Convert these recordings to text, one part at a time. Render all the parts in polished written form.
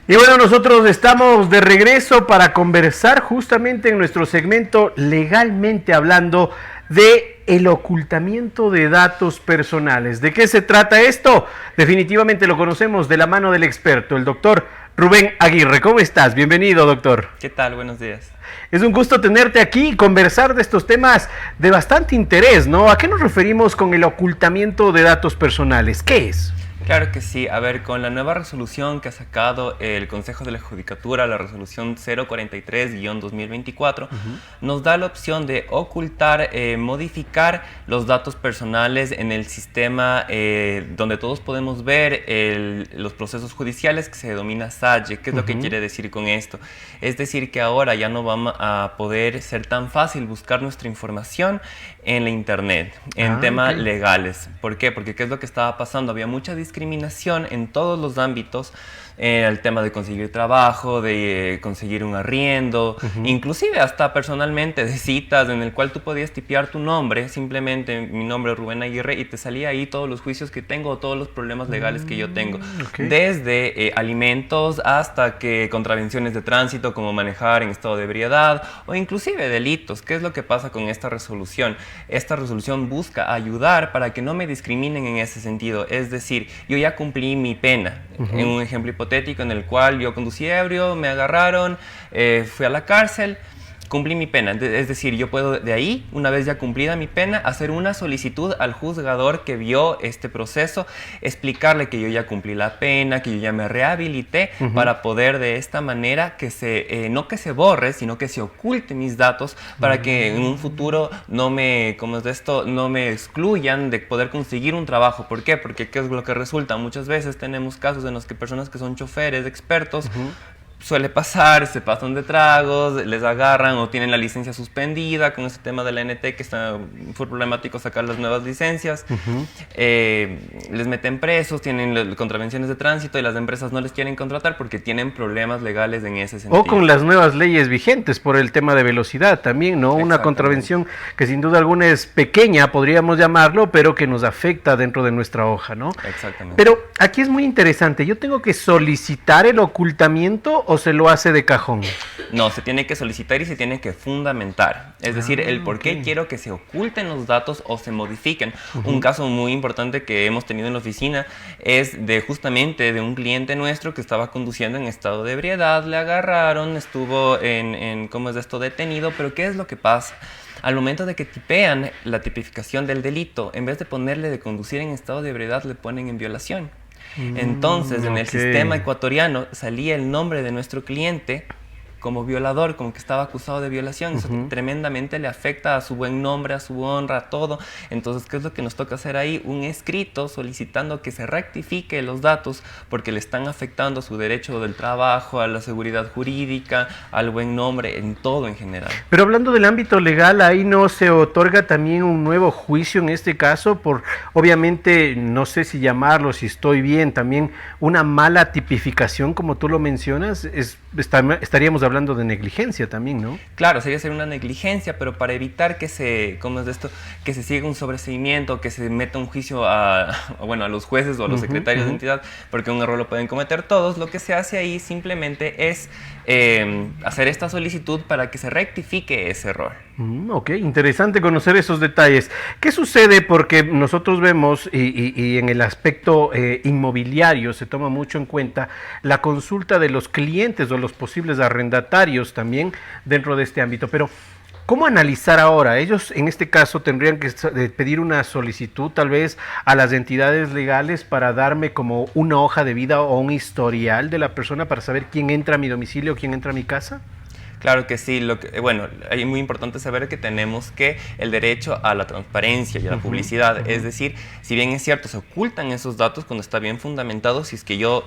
Y bueno, nosotros estamos de regreso para conversar justamente en nuestro segmento Legalmente Hablando de el ocultamiento de datos personales. ¿De qué se trata esto? Definitivamente lo conocemos de la mano del experto, el doctor Rubén Aguirre. ¿Cómo estás? Bienvenido, doctor. ¿Qué tal? Buenos días. Es un gusto tenerte aquí y conversar de estos temas de bastante interés, ¿no? ¿A qué nos referimos con el ocultamiento de datos personales? ¿Qué es? Claro que sí. A ver, con la nueva resolución que ha sacado el Consejo de la Judicatura, la resolución 043-2024, nos da la opción de ocultar, modificar los datos personales en el sistema donde todos podemos ver los procesos judiciales, que se denomina SAGE. ¿Qué es lo que quiere decir con esto? Es decir, que ahora ya no vamos a poder ser tan fácil buscar nuestra información en la internet, en temas legales. ¿Por qué? Porque ¿qué es lo que estaba pasando? Había mucha discriminación en todos los ámbitos, el tema de conseguir trabajo, de conseguir un arriendo, inclusive hasta personalmente de citas en el cual tú podías tipear tu nombre, simplemente mi nombre es Rubén Aguirre, y te salía ahí todos los juicios que tengo, todos los problemas legales que yo tengo, desde alimentos hasta que contravenciones de tránsito como manejar en estado de ebriedad o inclusive delitos. ¿Qué es lo que pasa con esta resolución? Esta resolución busca ayudar para que no me discriminen en ese sentido, es decir, yo ya cumplí mi pena, en un ejemplo hipotético en el cual yo conducí ebrio, me agarraron, fui a la cárcel, cumplí mi pena. Es decir, yo puedo de ahí, una vez ya cumplida mi pena, hacer una solicitud al juzgador que vio este proceso, explicarle que yo ya cumplí la pena, que yo ya me rehabilité, para poder de esta manera que no que se borre, sino que se oculte mis datos para que en un futuro no me, como es de esto, no me excluyan de poder conseguir un trabajo. ¿Por qué? Porque ¿qué es lo que resulta? Muchas veces tenemos casos en los que personas que son choferes, expertos, suele pasar, se pasan de tragos, les agarran o tienen la licencia suspendida con este tema de la NT, que fue problemático sacar las nuevas licencias, les meten presos, tienen contravenciones de tránsito y las empresas no les quieren contratar porque tienen problemas legales en ese sentido. O con las nuevas leyes vigentes por el tema de velocidad también, ¿no? Una contravención que sin duda alguna es pequeña, podríamos llamarlo, pero que nos afecta dentro de nuestra hoja, ¿no? Exactamente. Pero aquí es muy interesante, ¿yo tengo que solicitar el ocultamiento o se lo hace de cajón? No, se tiene que solicitar y se tiene que fundamentar. Es decir, el por qué quiero que se oculten los datos o se modifiquen. Un caso muy importante que hemos tenido en la oficina es justamente de un cliente nuestro que estaba conduciendo en estado de ebriedad, le agarraron, estuvo ¿cómo es esto? Detenido, pero ¿qué es lo que pasa? Al momento de que tipean la tipificación del delito, en vez de ponerle de conducir en estado de ebriedad, le ponen en violación. Entonces, en el sistema ecuatoriano salía el nombre de nuestro cliente como violador, como que estaba acusado de violación. Eso tremendamente le afecta a su buen nombre, a su honra, a todo. Entonces, ¿qué es lo que nos toca hacer ahí? Un escrito solicitando que se rectifique los datos porque le están afectando a su derecho del trabajo, a la seguridad jurídica, al buen nombre, en todo en general. Pero hablando del ámbito legal, ahí no se otorga también un nuevo juicio en este caso por, obviamente, no sé si llamarlo, si estoy bien, también una mala tipificación, como tú lo mencionas, estaríamos hablando de negligencia también, ¿no? Claro, sería ser una negligencia, pero para evitar que ¿cómo es esto? Que se siga un sobreseimiento, que se meta un juicio a los jueces o a los secretarios de entidad, porque un error lo pueden cometer todos, lo que se hace ahí simplemente es hacer esta solicitud para que se rectifique ese error. Ok, interesante conocer esos detalles. ¿Qué sucede? Porque nosotros vemos, y en el aspecto inmobiliario se toma mucho en cuenta la consulta de los clientes o los posibles arrendatarios también dentro de este ámbito, pero ¿cómo analizar ahora? Ellos en este caso tendrían que pedir una solicitud tal vez a las entidades legales para darme como una hoja de vida o un historial de la persona para saber quién entra a mi domicilio, quién entra a mi casa. Claro que sí. Bueno, es muy importante saber que tenemos que el derecho a la transparencia y a la publicidad. Es decir, si bien es cierto, se ocultan esos datos cuando está bien fundamentado. Si es que yo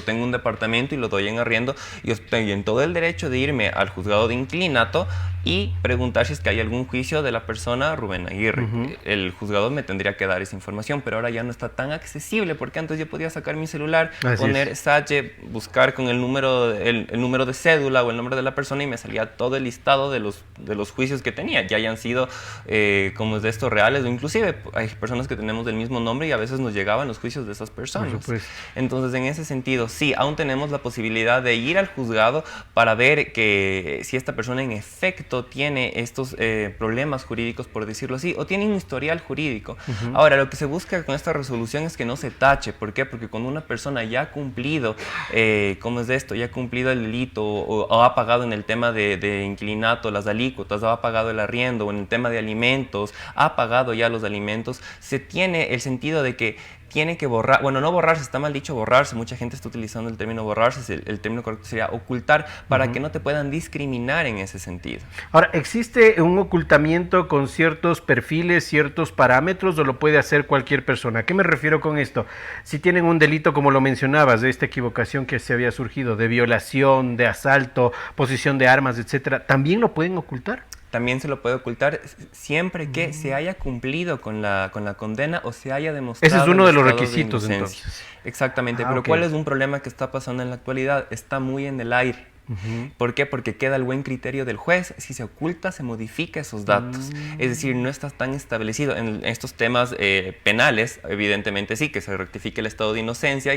tengo un departamento y lo doy en arriendo, yo estoy en todo el derecho de irme al juzgado de inclinato y preguntar si es que hay algún juicio de la persona Rubén Aguirre. El juzgado me tendría que dar esa información, pero ahora ya no está tan accesible, porque antes yo podía sacar mi celular, poner SAGE, buscar con el número de cédula o el nombre de la persona y me salía todo el listado de los juicios que tenía, ya hayan sido como es de estos reales, o inclusive hay personas que tenemos el mismo nombre y a veces nos llegaban los juicios de esas personas. Entonces, en ese sentido, sí, aún tenemos la posibilidad de ir al juzgado para ver que si esta persona en efecto tiene estos problemas jurídicos, por decirlo así, o tiene un historial jurídico. Ahora, lo que se busca con esta resolución es que no se tache. ¿Por qué? Porque cuando una persona ya ha cumplido, ¿cómo es esto? Ya ha cumplido el delito o ha pagado en el tema de inquilinato las alícuotas, o ha pagado el arriendo, o en el tema de alimentos, ha pagado ya los alimentos, se tiene el sentido de que tiene que borrar, bueno, no borrarse, está mal dicho borrarse, mucha gente está utilizando el término borrarse, el término correcto sería ocultar, para que no te puedan discriminar en ese sentido. Ahora, ¿existe un ocultamiento con ciertos perfiles, ciertos parámetros, o lo puede hacer cualquier persona? ¿A qué me refiero con esto? Si tienen un delito, como lo mencionabas, de esta equivocación que se había surgido, de violación, de asalto, posesión de armas, etcétera, ¿también lo pueden ocultar? También se lo puede ocultar siempre que se haya cumplido con la condena o se haya demostrado. Ese es uno de los estado requisitos, inocencia. entonces. Exactamente, pero ok. ¿cuál es un problema que está pasando en la actualidad? Está muy en el aire. ¿Por qué? Porque queda el buen criterio del juez. Si se oculta, se modifica esos datos. Es decir, no está tan establecido. En estos temas penales, evidentemente sí, que se rectifique el estado de inocencia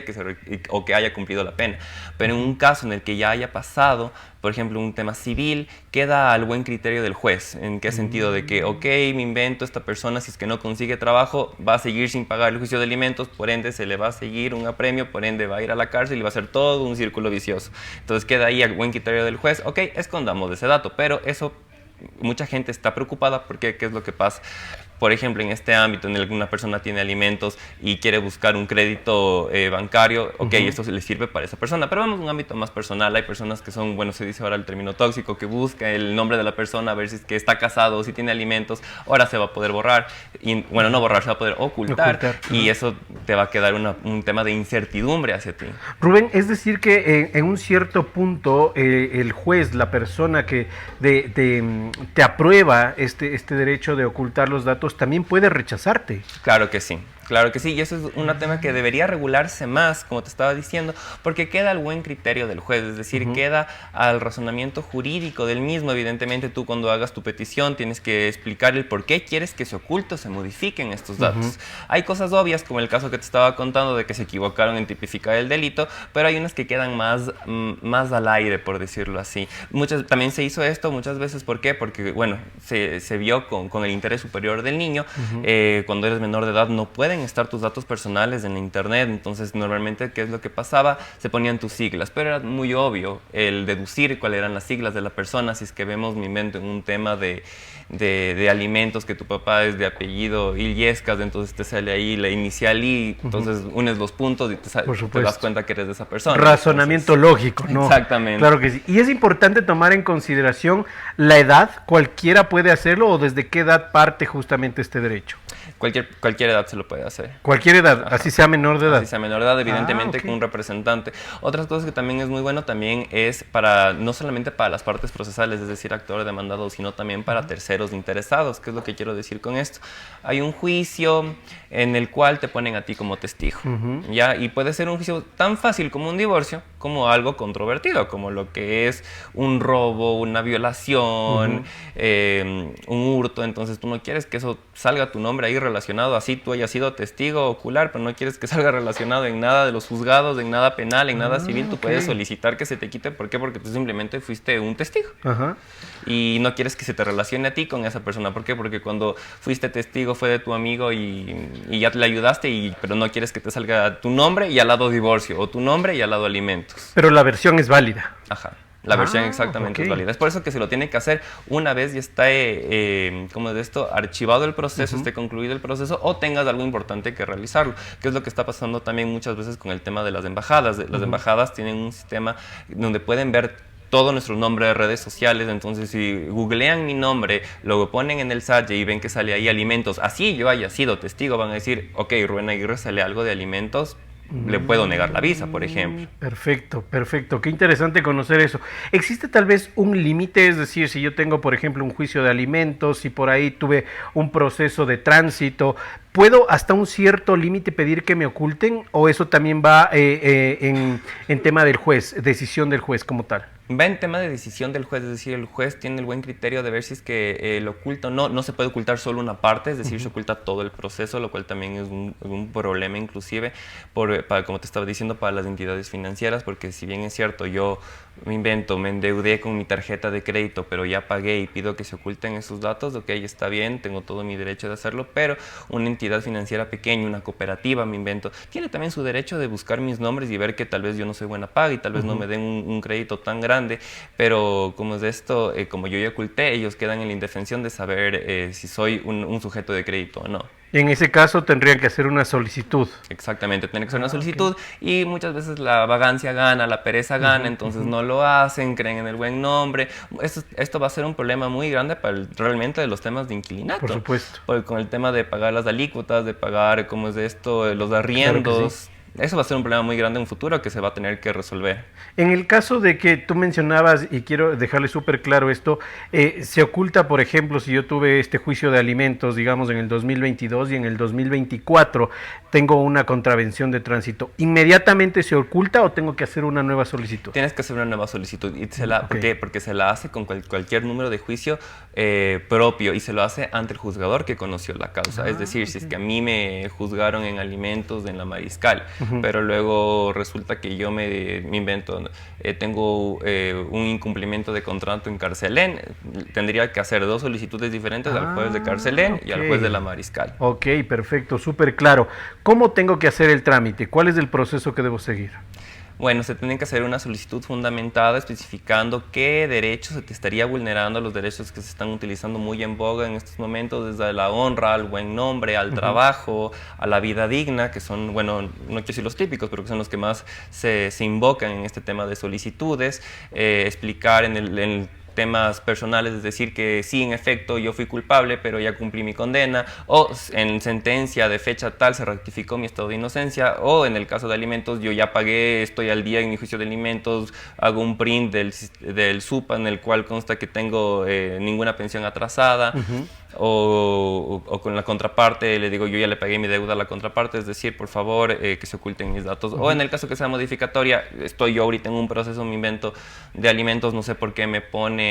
o que haya cumplido la pena. Pero en un caso en el que ya haya pasado, por ejemplo, un tema civil, queda al buen criterio del juez. ¿En qué sentido? De que, ok, me invento, esta persona, si es que no consigue trabajo, va a seguir sin pagar el juicio de alimentos, por ende se le va a seguir un apremio, por ende va a ir a la cárcel y va a ser todo un círculo vicioso. Entonces queda ahí al buen criterio del juez, ok, escondamos ese dato, pero eso mucha gente está preocupada porque ¿qué es lo que pasa? Por ejemplo, en este ámbito en el que una persona tiene alimentos y quiere buscar un crédito bancario, ok, esto le sirve para esa persona, pero vamos a un ámbito más personal. Hay personas que son, bueno, se dice ahora el término tóxico, que busca el nombre de la persona, a ver si es que está casado o si tiene alimentos, ahora se va a poder borrar, y, bueno, no borrar, se va a poder ocultar. Y eso te va a quedar un tema de incertidumbre hacia ti. Rubén, es decir que en un cierto punto el juez, la persona que te aprueba este derecho de ocultar los datos, también puede rechazarte. Claro que sí. Claro que sí, y eso es un tema que debería regularse más, como te estaba diciendo, porque queda al buen criterio del juez, es decir, queda al razonamiento jurídico del mismo. Evidentemente, tú cuando hagas tu petición tienes que explicar el por qué quieres que se oculte o se modifiquen estos datos. Hay cosas obvias, como el caso que te estaba contando de que se equivocaron en tipificar el delito, pero hay unas que quedan más al aire, por decirlo así. También se hizo esto muchas veces, ¿por qué? Porque, bueno, se vio con el interés superior del niño. Cuando eres menor de edad no pueden estar tus datos personales en la internet, entonces normalmente ¿qué es lo que pasaba? Se ponían tus siglas, pero era muy obvio el deducir cuáles eran las siglas de la persona. Si es que vemos, me invento, en un tema de alimentos, que tu papá es de apellido Illescas, entonces te sale ahí la inicial I, entonces unes los puntos y te das cuenta que eres de esa persona. Razonamiento entonces, lógico, ¿no? Exactamente. Claro que sí. Y es importante tomar en consideración la edad. ¿Cualquiera puede hacerlo o desde qué edad parte justamente este derecho? Cualquier edad se lo puede hacer. Cualquier edad, así sea menor de edad. Así sea menor de edad, evidentemente con un representante. Otras cosas que también es muy bueno también es no solamente para las partes procesales, es decir, actor demandado, sino también para terceros interesados. ¿Qué es lo que quiero decir con esto? Hay un juicio en el cual te ponen a ti como testigo, ¿ya? Y puede ser un juicio tan fácil como un divorcio, como algo controvertido, como lo que es un robo, una violación, un hurto. Entonces tú no quieres que eso salga tu nombre ahí relacionado, así tú hayas sido testigo ocular, pero no quieres que salga relacionado en nada de los juzgados, en nada penal, en nada civil. Tú puedes solicitar que se te quite. ¿Por qué? Porque tú simplemente fuiste un testigo. Y no quieres que se te relacione a ti con esa persona. ¿Por qué? Porque cuando fuiste testigo fue de tu amigo y ya le ayudaste, pero no quieres que te salga tu nombre y al lado divorcio, o tu nombre y al lado alimentos. Pero la versión es válida. Ajá. La versión exactamente es válida. Es por eso que se lo tiene que hacer una vez ya está, ¿cómo es esto? Archivado el proceso, esté concluido el proceso, o tengas algo importante que realizarlo. Que es lo que está pasando también muchas veces con el tema de las embajadas. Las embajadas tienen un sistema donde pueden ver todo nuestro nombre de redes sociales. Entonces, si googlean mi nombre, lo ponen en el SATE y ven que sale ahí alimentos, así yo haya sido testigo, van a decir, ok, Rubén Aguirre, sale algo de alimentos, le puedo negar la visa, por ejemplo. Perfecto, perfecto. Qué interesante conocer eso. ¿Existe tal vez un límite? Es decir, si yo tengo, por ejemplo, un juicio de alimentos, si por ahí tuve un proceso de tránsito, ¿puedo hasta un cierto límite pedir que me oculten? ¿O eso también va en tema del juez, decisión del juez como tal? Va en tema de decisión del juez, es decir, el juez tiene el buen criterio de ver si es que lo oculta o no. No se puede ocultar solo una parte, es decir, se oculta todo el proceso, lo cual también es un problema inclusive, como te estaba diciendo, para las entidades financieras, porque si bien es cierto, yo me endeudé con mi tarjeta de crédito, pero ya pagué y pido que se oculten esos datos, ok, está bien, tengo todo mi derecho de hacerlo, pero una entidad financiera pequeña, una cooperativa, tiene también su derecho de buscar mis nombres y ver que tal vez yo no soy buena paga y tal vez no me den un crédito tan grande, pero como es esto, como yo ya oculté, ellos quedan en la indefensión de saber si soy un sujeto de crédito o no. En ese caso tendrían que hacer una solicitud. Exactamente, tiene que ser una solicitud y muchas veces la vagancia gana, la pereza gana, entonces no lo hacen, creen en el buen nombre. Esto va a ser un problema muy grande para realmente de los temas de inquilinato. Por supuesto. Porque con el tema de pagar las alícuotas, de pagar, ¿cómo es esto?, los arriendos. Claro que sí. Eso va a ser un problema muy grande en un futuro que se va a tener que resolver. En el caso de que tú mencionabas, y quiero dejarle súper claro esto, se oculta, por ejemplo, si yo tuve este juicio de alimentos, digamos, en el 2022 y en el 2024 tengo una contravención de tránsito, ¿inmediatamente se oculta o tengo que hacer una nueva solicitud? Tienes que hacer una nueva solicitud. Y ¿por qué? Porque se la hace con cualquier número de juicio propio y se lo hace ante el juzgador que conoció la causa. Es decir, si es que a mí me juzgaron en alimentos en la Mariscal, pero luego resulta que yo me invento, tengo un incumplimiento de contrato en Carcelén, tendría que hacer 2 solicitudes diferentes al juez de Carcelén y al juez de la Mariscal. Ok, perfecto, súper claro. ¿Cómo tengo que hacer el trámite? ¿Cuál es el proceso que debo seguir? Bueno, se tiene que hacer una solicitud fundamentada especificando qué derechos se te estaría vulnerando, los derechos que se están utilizando muy en boga en estos momentos, desde la honra, al buen nombre, al trabajo, a la vida digna, que son, bueno, no quiero decir los típicos, pero que son los que más se invocan en este tema de solicitudes, explicar en el temas personales, es decir, que sí, en efecto, yo fui culpable, pero ya cumplí mi condena, o en sentencia de fecha tal se rectificó mi estado de inocencia, o en el caso de alimentos, yo ya pagué, estoy al día en mi juicio de alimentos, hago un print del SUPA en el cual consta que tengo ninguna pensión atrasada, o con la contraparte le digo, yo ya le pagué mi deuda a la contraparte, es decir, por favor, que se oculten mis datos. O en el caso que sea modificatoria, estoy yo ahorita en un proceso, me invento, de alimentos, no sé por qué me ponen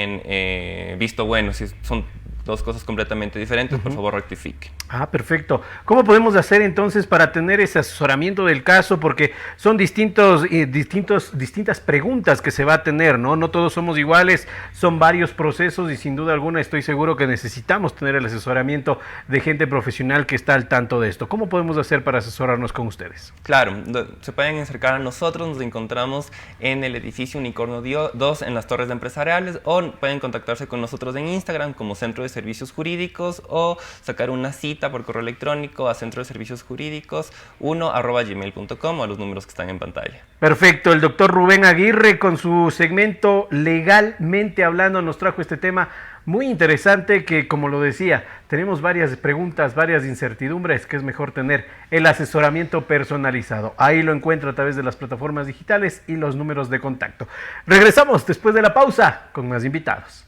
visto bueno, si son 2 cosas completamente diferentes, por favor rectifique. Ah, perfecto. ¿Cómo podemos hacer entonces para tener ese asesoramiento del caso? Porque son distintas preguntas que se va a tener, ¿no? No todos somos iguales, son varios procesos y sin duda alguna estoy seguro que necesitamos tener el asesoramiento de gente profesional que está al tanto de esto. ¿Cómo podemos hacer para asesorarnos con ustedes? Claro, se pueden acercar a nosotros, nos encontramos en el edificio Unicornio 2 en las Torres de Empresariales, o pueden contactarse con nosotros en Instagram como Centro de Servicios Jurídicos, o sacar una cita por correo electrónico a centro de servicios jurídicos 1@gmail.com o a los números que están en pantalla. Perfecto, el doctor Rubén Aguirre con su segmento Legalmente Hablando nos trajo este tema muy interesante que, como lo decía, tenemos varias preguntas, varias incertidumbres que es mejor tener el asesoramiento personalizado. Ahí lo encuentra a través de las plataformas digitales y los números de contacto. Regresamos después de la pausa con más invitados.